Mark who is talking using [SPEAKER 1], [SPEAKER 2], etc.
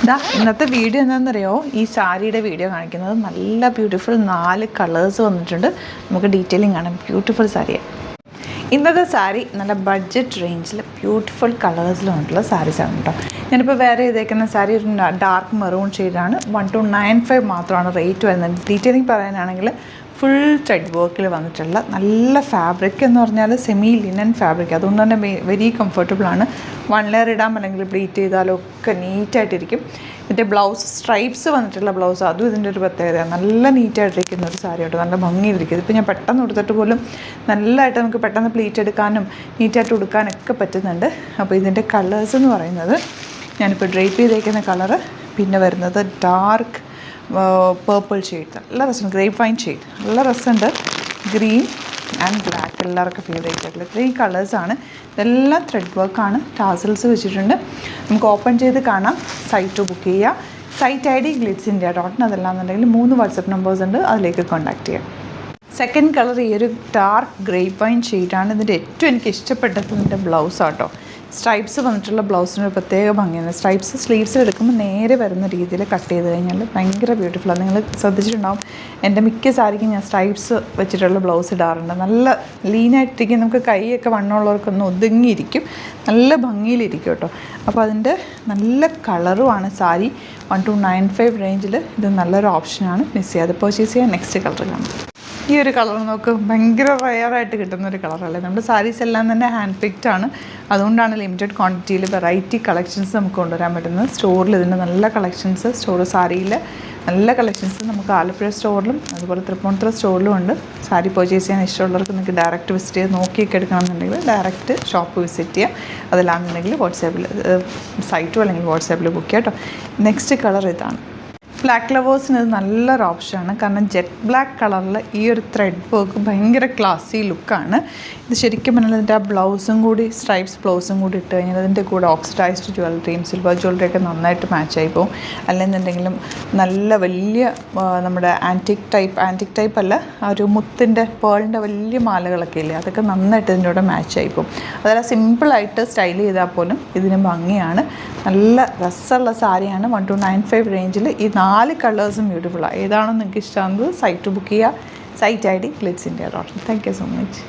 [SPEAKER 1] ഇന്നത്തെ വീഡിയോ എന്താണെന്നറിയോ, ഈ സാരിയുടെ വീഡിയോ കാണിക്കുന്നത്. നല്ല ബ്യൂട്ടിഫുൾ 4 കളേഴ്സ് വന്നിട്ടുണ്ട്. നമുക്ക് ഡീറ്റെയിലിംഗ് കാണാം. ബ്യൂട്ടിഫുൾ സാരിയാണ് ഇന്നത്തെ സാരി. നല്ല ബഡ്ജറ്റ് റേഞ്ചിൽ ബ്യൂട്ടിഫുൾ കളേഴ്സിൽ വന്നിട്ടുള്ള സാരീസാണ് കേട്ടോ. ഞാനിപ്പോൾ വേറെ ചെയ്തേക്കുന്ന സാരി ഒരു ഡാർക്ക് മെറൂൺ ഷെയ്ഡാണ്. 1295 മാത്രമാണ് റേറ്റ് വരുന്നത്. ഡീറ്റെയിലിംഗ് പറയാനാണെങ്കിൽ ഫുൾ ത്രെഡ് വർക്കിൽ വന്നിട്ടുള്ള നല്ല ഫാബ്രിക് എന്ന് പറഞ്ഞാൽ സെമി ലിനൻ ഫാബ്രിക്. അതുകൊണ്ട് തന്നെ വെരി കംഫർട്ടബിളാണ്. 1 ലെയർ ഇടാം, അല്ലെങ്കിൽ പ്ലീറ്റ് ചെയ്താലോ ഒക്കെ നീറ്റായിട്ടിരിക്കും. ഇതിൻ്റെ ബ്ലൗസ് സ്ട്രൈപ്സ് വന്നിട്ടുള്ള ബ്ലൗസ്, അതും ഇതിൻ്റെ ഒരു പ്രത്യേകത. നല്ല നീറ്റായിട്ടിരിക്കുന്ന ഒരു സാരി കേട്ടോ, നല്ല ഭംഗിയിലിരിക്കും. ഇതിപ്പോൾ ഞാൻ പെട്ടെന്ന് കൊടുത്തിട്ട് പോലും നല്ലതായിട്ട് നമുക്ക് പെട്ടെന്ന് പ്ലീറ്റ് എടുക്കാനും നീറ്റായിട്ട് ഉടുക്കാനൊക്കെ പറ്റുന്നുണ്ട്. അപ്പോൾ ഇതിൻ്റെ കളേഴ്സ് എന്ന് പറയുന്നത്, ഞാനിപ്പോൾ ഡ്രേപ്പ് ചെയ്തേക്കുന്ന കളറ്, പിന്നെ വരുന്നത് ഡാർക്ക് പേർപ്പിൾ ഷെയ്ഡ്, നല്ല രസമുണ്ട്. ഗ്രേപ്പ് വൈൻ ഷെയ്ഡ് നല്ല രസമുണ്ട്. ഗ്രീൻ ആൻഡ് ബ്ലാക്ക് എല്ലാവർക്കും ഫേവറേറ്റ് ആയിട്ടുള്ള 3 കളേഴ്സാണ്. ഇതെല്ലാം ത്രെഡ് വർക്കാണ്. ടാസൽസ് വെച്ചിട്ടുണ്ട്. നമുക്ക് ഓപ്പൺ ചെയ്ത് കാണാം. സൈറ്റ് ബുക്ക് ചെയ്യുക. Site ID glitzindia.in. അതല്ലാന്നുണ്ടെങ്കിൽ 3 വാട്സപ്പ് നമ്പേഴ്സ് ഉണ്ട്, അതിലേക്ക് കോൺടാക്ട് ചെയ്യാം. സെക്കൻഡ് കളർ ഈ ഒരു ഡാർക്ക് ഗ്രേപ്പ് വൈൻ ഷെയ്ഡാണ്. ഇതിൻ്റെ ഏറ്റവും എനിക്ക് ഇഷ്ടപ്പെട്ടത് ഇതിൻ്റെ ബ്ലൗസാട്ടോ. സ്ട്രൈപ്സ് വന്നിട്ടുള്ള ബ്ലൗസിനൊരു പ്രത്യേക ഭംഗിയാണ്. സ്ട്രൈപ്സ് സ്ലീവ്സിൽ എടുക്കുമ്പോൾ നേരെ വരുന്ന രീതിയിൽ കട്ട് ചെയ്ത് കഴിഞ്ഞാൽ ഭയങ്കര ബ്യൂട്ടിഫുള്ളാണ്. നിങ്ങൾ ശ്രദ്ധിച്ചിട്ടുണ്ടാവും, എൻ്റെ മിക്ക സാരിക്കും ഞാൻ സ്ട്രൈപ്സ് വെച്ചിട്ടുള്ള ബ്ലൗസ് ഇടാറുണ്ട്. നല്ല ലീനായിട്ടിരിക്കും. നമുക്ക് കൈയൊക്കെ വണ്ണമുള്ളവർക്കൊന്ന് ഒതുങ്ങിയിരിക്കും, നല്ല ഭംഗിയിലിരിക്കും കേട്ടോ. അപ്പോൾ അതിൻ്റെ നല്ല കളറുമാണ് സാരി. 1295 റേഞ്ചിൽ ഇത് നല്ലൊരു ഓപ്ഷനാണ്. മിസ് ചെയ്യാതെ പർച്ചേസ് ചെയ്യാൻ. നെക്സ്റ്റ് കളർ കാണാം. ഈ ഒരു കളർ നോക്ക്, ഭയങ്കര റെയറായിട്ട് കിട്ടുന്ന ഒരു കളറല്ലേ. നമ്മുടെ സാരീസ് എല്ലാം തന്നെ ഹാൻഡ് പിക്ഡ് ആണ്. അതുകൊണ്ടാണ് ലിമിറ്റഡ് ക്വാണ്ടിറ്റിയിൽ വെറൈറ്റി കളക്ഷൻസ് നമുക്ക് കൊണ്ടുവരാൻ പറ്റുന്നത്. സ്റ്റോറിൽ ഇതിൻ്റെ നല്ല കളക്ഷൻസ്, സാരിയിൽ നല്ല കളക്ഷൻസ് നമുക്ക് ആലപ്പുഴ സ്റ്റോറിലും അതുപോലെ തൃപ്പൂണിത്തുറ സ്റ്റോറിലും ഉണ്ട്. സാരി പർച്ചേസ് ചെയ്യാൻ ഇഷ്ടമുള്ളവർക്ക് നിങ്ങൾക്ക് ഡയറക്റ്റ് വിസിറ്റ് ചെയ്ത് നോക്കിയൊക്കെ എടുക്കണമെന്നുണ്ടെങ്കിൽ ഡയറക്റ്റ് ഷോപ്പ് വിസിറ്റ് ചെയ്യാം. അതല്ലാന്നുണ്ടെങ്കിൽ വാട്സാപ്പിൽ സൈറ്റോ അല്ലെങ്കിൽ വാട്സാപ്പിൽ ബുക്ക് ചെയ്യാം കേട്ടോ. നെക്സ്റ്റ് കളർ ഇതാണ്. ബ്ലാക്ക് ലവേഴ്സിന് ഇത് നല്ലൊരു ഓപ്ഷനാണ്. കാരണം ജെറ്റ് ബ്ലാക്ക് കളറിൽ ഈ ഒരു ത്രെഡ് വർക്ക് ഭയങ്കര ക്ലാസി ലുക്കാണ്. ഇത് ശരിക്കും പറഞ്ഞാൽ ഇതിൻ്റെ ആ ബ്ലൗസും കൂടി, സ്ട്രൈപ്സ് ബ്ലൗസും കൂടി ഇട്ട് കഴിഞ്ഞാൽ അതിൻ്റെ കൂടെ ഓക്സിഡൈസ്ഡ് ജ്വല്ലറിയും സിൽവർ ജ്വല്ലറിയൊക്കെ നന്നായിട്ട് മാച്ചായി പോകും. അല്ലെന്നുണ്ടെങ്കിലും നല്ല വലിയ നമ്മുടെ ആൻറ്റിക് ടൈപ്പ് അല്ല, ആ ഒരു മുത്തിൻ്റെ പേളിൻ്റെ വലിയ മാലകളൊക്കെ ഇല്ലേ, അതൊക്കെ നന്നായിട്ട് ഇതിൻ്റെ കൂടെ മാച്ചായി പോകും. അതല്ല, സിമ്പിളായിട്ട് സ്റ്റൈൽ ചെയ്താൽ പോലും ഇതിന് ഭംഗിയാണ്. നല്ല രസമുള്ള സാരിയാണ്. 1295 റേഞ്ചിൽ ഈ 4 കളേഴ്സും ബ്യൂട്ടിഫുള്ളാണ്. ഏതാണോ നിങ്ങൾക്ക് ഇഷ്ടമാകുന്നത് സൈറ്റ് ബുക്ക് ചെയ്യുക. Site ID glitzindia.in. Thank you so much.